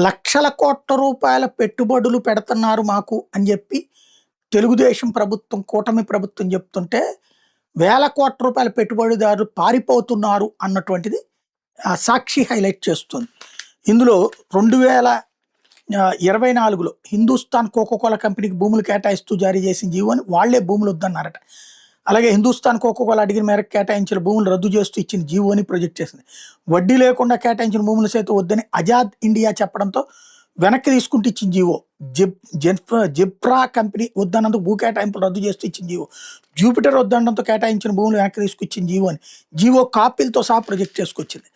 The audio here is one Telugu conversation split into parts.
లక్షల కోట్ల రూపాయల పెట్టుబడులు పెడుతున్నారు మాకు అని చెప్పి తెలుగుదేశం ప్రభుత్వం, కూటమి ప్రభుత్వం చెప్తుంటే, వేల కోట్ల రూపాయల పెట్టుబడిదారులు పారిపోతున్నారు అన్నటువంటిది సాక్షి హైలైట్ చేస్తుంది. ఇందులో 2024లో హిందుస్థాన్ కోకోకోలా కంపెనీకి భూములు కేటాయిస్తూ జారీ చేసిన జీవోని వాళ్లే భూములు వద్దన్నారట. అలాగే హిందుస్థాన్ కోకోకోలా అడిగిన మేరకు కేటాయించిన భూములు రద్దు చేస్తూ ఇచ్చిన జీవోని ప్రొజెక్ట్ చేసింది. వడ్డీ లేకుండా కేటాయించిన భూములు సైతం వద్దని ఆజాద్ ఇండియా చెప్పడంతో వెనక్కి తీసుకుంటూ ఇచ్చిన జీవో. జిప్రా కంపెనీ వద్దన్నందుకు భూ కేటాయింపులు రద్దు చేస్తూ ఇచ్చిన జీవో. జూపిటర్ వద్దనడంతో కేటాయించిన భూములు వెనక్కి తీసుకొచ్చిన జీవోని జీవో కాపీలతో సహా ప్రొజెక్ట్ చేసుకొచ్చింది.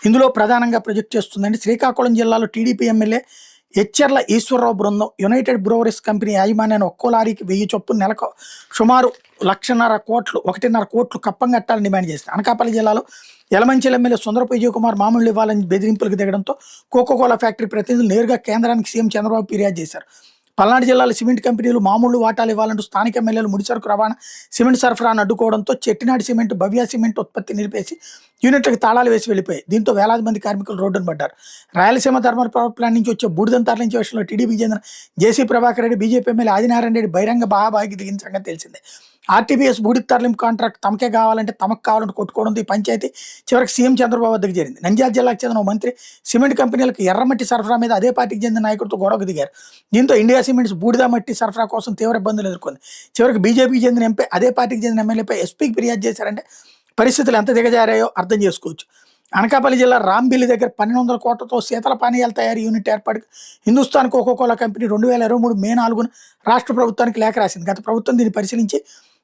ఇందులో ప్రధానంగా ప్రొజెక్ట్ చేస్తుందండి శ్రీకాకుళం జిల్లాలో టీడీపీ ఎమ్మెల్యే ఎచ్చెర్ల ఈశ్వరరావు బృందం యునైటెడ్ బ్రూవరీస్ కంపెనీ యాజమాన్యాన్ని ఒక్కో లారీకి 1000 చొప్పున నెలకు సుమారు 1,50,00,000 కోట్లు కప్పం కట్టాలని డిమాండ్ చేస్తారు. అనకాపల్లి జిల్లాలో యలమంచిలి ఎమ్మెల్యే సుందరపు విజయ్ కుమార్ మామూలు ఇవ్వాలని బెదిరింపులకు దిగడంతో కోకోకోలా ఫ్యాక్టరీ ప్రతినిధులు నేరుగా కేంద్రానికి సీఎం చంద్రబాబు ఫిర్యాదు చేశారు. పల్నాడు జిల్లాలో సిమెంట్ కంపెనీలు మామూలు వాటాలు ఇవ్వాలంటూ స్థానిక ఎమ్మెల్యేలు ముడిసరుకు రవాణా, సిమెంట్ సరఫరాను అడ్డుకోవడంతో చెట్టినాడు సిమెంట్, భవ్య సిమెంట్ ఉత్పత్తి నిలిపేసి యూనిట్లకు తాళాలు వేసి వెళ్ళిపోయాయి. దీంతో వేలాది మంది కార్మికులు రోడ్డును పడ్డారు. రాయలసీమ థర్మల్ పవర్ ప్లాంట్ నుంచి వచ్చే బూడిదను తరలించే విషయంలో టీడీపీకి చెందిన జేసీ ప్రభాకర్ రెడ్డి, బీజేపీ ఎమ్మెల్యే ఆదినారాయణ రెడ్డి బహిరంగ బాహాబాహికి దిగిన సంగతి తెలిసిందే. ఆర్టీపీఎస్ బూడిద తరలింపు కాంట్రాక్ట్ తమకే కావాలంటే తమకు కావాలంటే కొట్టుకోవడంతో ఈ పంచాయతీ చివరికి సీఎం చంద్రబాబు వద్దకు చేరింది. నంద్యాల జిల్లాకు చెందిన మంత్రి సిమెంట్ కంపెనీలకు ఎర్రమట్టి సరఫరా మీద అదే పార్టీకి చెందిన నాయకుడితో గొడవకు దిగారు. దీంతో ఇండియా సిమెంట్స్ బూడిద మట్టి సరఫరా కోసం తీవ్ర ఇబ్బందులు ఎదుర్కొంది. చివరికి బీజేపీకి చెందిన ఎంపీ అదే పార్టీకి చెందిన ఎమ్మెల్యేపై ఎస్పీకి ఫిర్యాదు చేశారంటే పరిస్థితులు ఎంత దిగజారాయో అర్థం చేసుకోవచ్చు. అనకాపల్లి జిల్లా రాంబిల్లి దగ్గర 1,200 కోట్లతో శీతల పానీయాల తయారీ యూనిట్ ఏర్పాటు హిందుస్థాన్ కోకోకోలా కంపెనీ 2023 మే 4న రాష్ట్ర ప్రభుత్వానికి లేఖ రాసింది. గత ప్రభుత్వం దీన్ని పరిశీలించి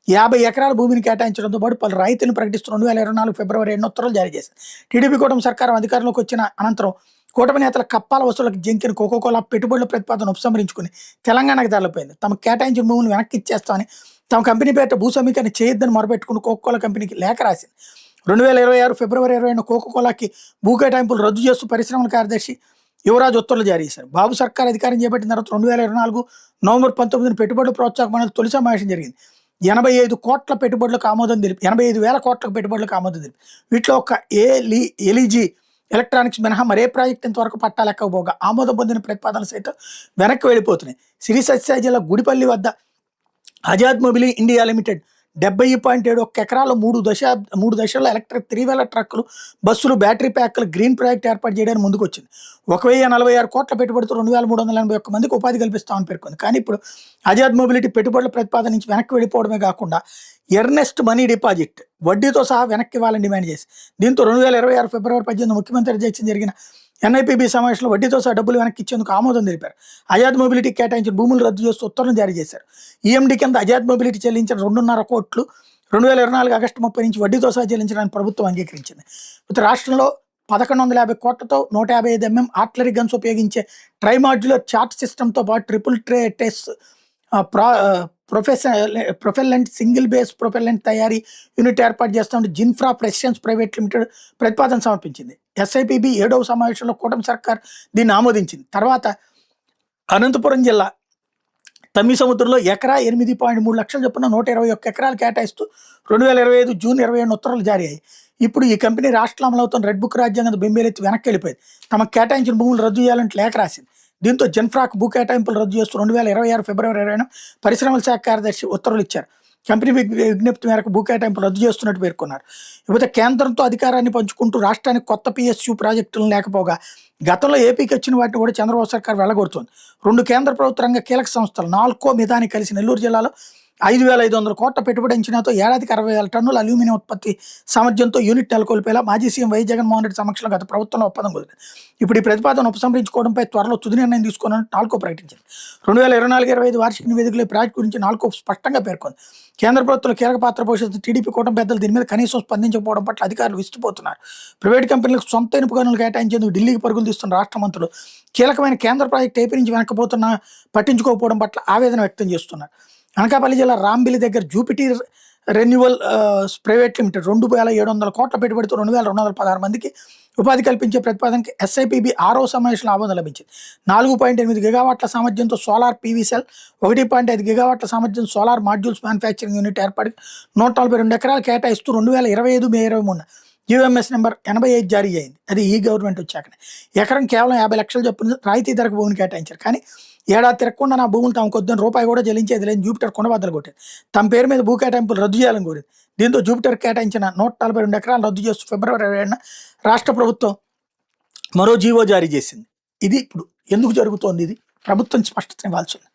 50 ఎకరాల భూమిని కేటాయించడంతో పాటు పలు రైతులను ప్రకటిస్తూ 2024 ఫిబ్రవరి 2 ఉత్తర్వులు జారీ చేసింది. టీడీపీ కూటమి సర్కారం అధికారంలోకి వచ్చిన అనంతరం కూటమి నేతల కప్పాల వసూలకు జంకిన కోకోకోలా పెట్టుబడుల ప్రతిపాదన ఉపసంహరించుకుని తెలంగాణకు తరలిపోయింది. తమకు కేటాయించిన భూములు వెనక్కి ఇచ్చేస్తామని, తమ కంపెనీ పేట భూ సమీకరణ చేయొద్దని మొరపెట్టుకుని కోకోకోలా కంపెనీకి లేఖ రాసింది. 2026 ఫిబ్రవరి 20 కోకోకోలాకి భూ కేటాయింపులు రద్దు చేస్తూ పరిశ్రమల కార్యదర్శి యువరాజ్ ఉత్తర్వులు జారీ చేశారు. బాబు సర్కార్ అధికారం చేపట్టిన తర్వాత 2024 నవంబర్ 19 పెట్టుబడుల ప్రోత్సాహక మండలి తొలి సమావేశం జరిగింది. 85 కోట్ల పెట్టుబడులకు ఆమోదం తెలిపి 85,000 కోట్ల పెట్టుబడులకు ఆమోదం తెలిపి వీటిలో ఒక ఎల్ఈజీ ఎలక్ట్రానిక్స్ మినహా మరే ప్రాజెక్ట్ ఇంతవరకు పట్టాలెక్కకపోగా ఆమోదం పొందిన ప్రతిపాదనలు సైతం వెనక్కి వెళ్ళిపోతున్నాయి. శ్రీ సత్యసాయి జిల్లా గుడిపల్లి వద్ద ఆజాద్ మొబిలీ ఇండియా లిమిటెడ్ 70.71 ఎకరాల్లో 3 దశల్లో ఎలక్ట్రిక్ 3-వీలర్ ట్రక్కులు, బస్సులు, బ్యాటరీ ప్యాక్లు, గ్రీన్ ప్రాజెక్ట్ ఏర్పాటు చేయడానికి ముందుకు వచ్చింది. 1,046 కోట్ల పెట్టుబడితో 2,381 మందికి ఉపాధి కల్పిస్తామని పేర్కొంది. కానీ ఇప్పుడు ఆజాద్ మొబిలిటీ పెట్టుబడుల ప్రతిపాదన నుంచి వెనక్కి వెళ్ళిపోవడమే కాకుండా ఎర్నెస్ట్ మనీ డిపాజిట్ వడ్డీతో సహా వెనక్కి ఇవ్వాలని డిమాండ్ చేసి, దీంతో 2026 ఫిబ్రవరి 18 ముఖ్యమంత్రి అధ్యక్షతన జరిగిన ఎన్ఐపీబీ సమావేశంలో వడ్డీతో సహా డబ్బులు వెనక్కి ఇచ్చేందుకు ఆమోదం తెలిపారు. ఆజాద్ మొబిలిటీ కేటాయించిన భూములు రద్దు చేస్తూ ఉత్తర్వులు జారీ చేశారు. ఈఎండీ కింద ఆజాద్ మొబిలిటీ చెల్లించిన 2.5 కోట్లు 2024 ఆగస్టు 30 నుంచి వడ్డీతో సహా చెల్లించడానికి ప్రభుత్వం అంగీకరించింది. ఇక రాష్ట్రంలో 1,150 కోట్లతో 155 mm ఆర్టిలరీ గన్స్ ఉపయోగించే ట్రైమాడ్యులర్ చార్ట్ సిస్టమ్తో పాటు ట్రిపుల్ ట్రేటెస్ ప్రొపెల్లెంట్ సింగిల్ బేస్ ప్రొపెల్లెంట్ తయారీ యూనిట్ ఏర్పాటు చేస్తామని జిన్ఫ్రా ప్రెసిడెన్స్ ప్రైవేట్ లిమిటెడ్ ప్రతిపాదన సమర్పించింది. ఎస్ఐపిబి 7వ సమావేశంలో కూటమి సర్కార్ దీన్ని ఆమోదించింది. తర్వాత అనంతపురం జిల్లా తమ్మిసముద్రంలో ఎకరా 8.3 లక్షల చొప్పున 121 ఎకరాలు కేటాయిస్తూ 2025 జూన్ 27 ఉత్తర్వులు జారీ అయ్యాయి. ఇప్పుడు ఈ కంపెనీ రాష్ట్రంలో అమలవుతున్న రెడ్ బుక్ రాజ్యాంగం బెంబేలెత్తి వెనక్కి వెళ్ళిపోయింది. తమకు కేటాయించిన భూములు రద్దు చేయాలంటే లేఖ రాసింది. దీంతో జెన్ఫ్రాక్ భూ కేటాయింపులు రద్దు చేస్తూ 2026 ఫిబ్రవరి 20 పరిశ్రమల శాఖ కార్యదర్శి ఉత్తర్వులు ఇచ్చారు. కంపెనీ విజ్ఞప్తి మేరకు భూ కేటాయింపులు రద్దు చేస్తున్నట్టు పేర్కొన్నారు. ఇకపోతే కేంద్రంతో అధికారాన్ని పంచుకుంటూ రాష్ట్రానికి కొత్త పిఎస్యు ప్రాజెక్టులు లేకపోగా గతంలో ఏపీకి వచ్చిన వాటిని కూడా చంద్రబాబు సర్కార్ వెళ్ళగొడుతోంది. 2 కేంద్ర ప్రభుత్వ రంగ కీలక సంస్థలు నాల్కో, మిదాని కలిసి నెల్లూరు జిల్లాలో 5,500 కోట్ల పెట్టుబడి అంచనాతో ఏడాదికి 60,000 టన్నుల అల్యూమినియం ఉత్పత్తి సామర్థ్యంతో యూనిట్ నెలకొల్పేలా మాజీ సీఎం వై జగన్మోహన్ రెడ్డి సమక్షంలో గత ప్రభుత్వంలో ఒప్పందం కుదిరింది. ఇప్పుడు ఈ ప్రతిపాదన ఉపసంహరించుకోవడంపై త్వరలో తుది నిర్ణయం తీసుకోవాలని నాల్కో ప్రకటించింది. 2024-25 వార్షిక నివేదికలో ఈ ప్రాజెక్టు గురించి నాల్కో స్పష్టంగా పేర్కొంది. కేంద్ర ప్రభుత్వంలో కీలక పాత్ర పోషిస్తున్న టీడీపీ కూటమి పెద్దలు దీని మీద కనీసం స్పందించకపోవడం పట్ల అధికారులు విస్తుపోతున్నారు. ప్రైవేట్ కంపెనీలకు సొంత ఇనుప గనులు కేటాయించేందుకు ఢిల్లీకి పరుగులు తీస్తున్న రాష్ట్ర మంత్రులు కీలకమైన కేంద్ర ప్రాజెక్టు ఏపీ నుంచి వెనకపోతున్నా పట్టించుకోకపోవడం పట్ల ఆవేదన వ్యక్తం చేస్తున్నారు. అనకాపల్లి జిల్లా రాంబిలి దగ్గర జూపిటర్ రెన్యువల్ ప్రైవేట్ లిమిటెడ్ 2,700 కోట్ల పెట్టుబడితో 2,216 మందికి ఉపాధి కల్పించే ప్రతిపాదనకి ఎస్ఐపిబి 6వ సమావేశంలో ఆమోదం లభించింది. 4.8 గిగావాట్ల సామర్థ్యంతో సోలార్ పీవీ సెల్, 1.5 గిగావాట్ల సామర్థ్యం సోలార్ మాడ్యూల్స్ మ్యానుఫ్యాక్చరింగ్ యూనిట్ ఏర్పాటు 142 ఎకరాలు కేటాయిస్తూ 2025 మే 23 యూఎంఎస్ నెంబర్ 85 జారీ అయింది. అది ఈ గవర్నమెంట్ వచ్చాకనే. ఎకరం కేవలం 50 లక్షలు చొప్పున రాయితీ ధరకు భూమిని కేటాయించారు. కానీ ఏడాది తిరగకుండా నా భూములు తమకు వద్దని రూపాయి కూడా చెల్లించేది లేని జూపిటర్ కొండ బద్దలు కొట్టింది. తమ పేరు మీద భూ కేటాయింపులు రద్దు చేయాలని కోరింది. దీంతో జూపిటర్ కేటాయించిన 142 ఎకరాలు రద్దు చేస్తూ ఫిబ్రవరి 27న రాష్ట్ర ప్రభుత్వం మరో జీవో జారీ చేసింది. ఇది ఇప్పుడు ఎందుకు జరుగుతోంది? ఇది ప్రభుత్వం స్పష్టత ఇవ్వాల్సి ఉంది.